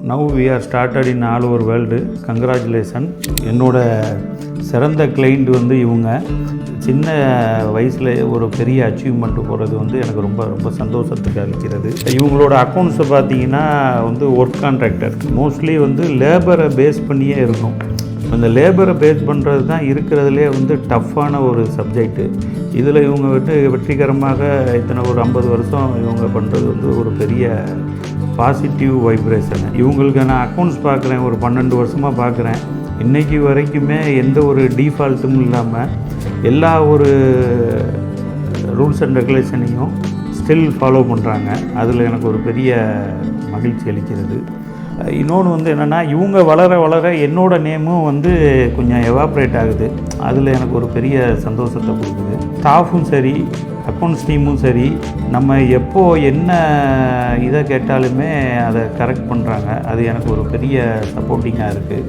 Now we are started in all over world. Congratulation. என்னோட சிறந்த client வந்து இவங்க. சின்ன வயசில் ஒரு பெரிய அச்சீவ்மெண்ட் போகிறது வந்து எனக்கு ரொம்ப ரொம்ப சந்தோஷத்துக்கு அளிக்கிறது. இவங்களோட அக்கௌண்ட்ஸை பார்த்தீங்கன்னா வந்து ஒர்க் கான்ட்ராக்டர் மோஸ்ட்லி வந்து லேபரை பேஸ் பண்ணியே இருக்கும். அந்த லேபரை பேஸ் பண்ணுறது தான் இருக்கிறதுலே வந்து டஃப்பான ஒரு சப்ஜெக்ட்டு. இதில் இவங்க வந்து வெற்றிகரமாக இத்தனை ஒரு 50 வருஷம் இவங்க பண்ணுறது வந்து ஒரு பெரிய பாசிட்டிவ் வைப்ரேஷனு. இவங்களுக்கு நான் அக்கௌண்ட்ஸ் பார்க்குறேன், ஒரு 12 வருஷமாக பார்க்குறேன். இன்றைக்கி வரைக்குமே எந்த ஒரு டீஃபால்ட்டும் இல்லாமல் எல்லா ஒரு ரூல்ஸ் அண்ட் ரெகுலேஷனையும் ஸ்டில் ஃபாலோ பண்ணுறாங்க. அதில் எனக்கு ஒரு பெரிய மகிழ்ச்சி அளிக்கிறது. இன்னொன்று வந்து என்னென்னா, இவங்க வளர வளர என்னோடய நேமும் வந்து கொஞ்சம் எவாப்ரேட் ஆகுது. அதில் எனக்கு ஒரு பெரிய சந்தோஷத்தை கொடுக்குது. ஸ்டாஃபும் சரி, அக்கௌண்ட்ஸ் டீமும் சரி, நம்ம எப்போது என்ன இதை கேட்டாலுமே அதை கரெக்ட் பண்ணுறாங்க. அது எனக்கு ஒரு பெரிய சப்போர்ட்டிங்காக இருக்குது.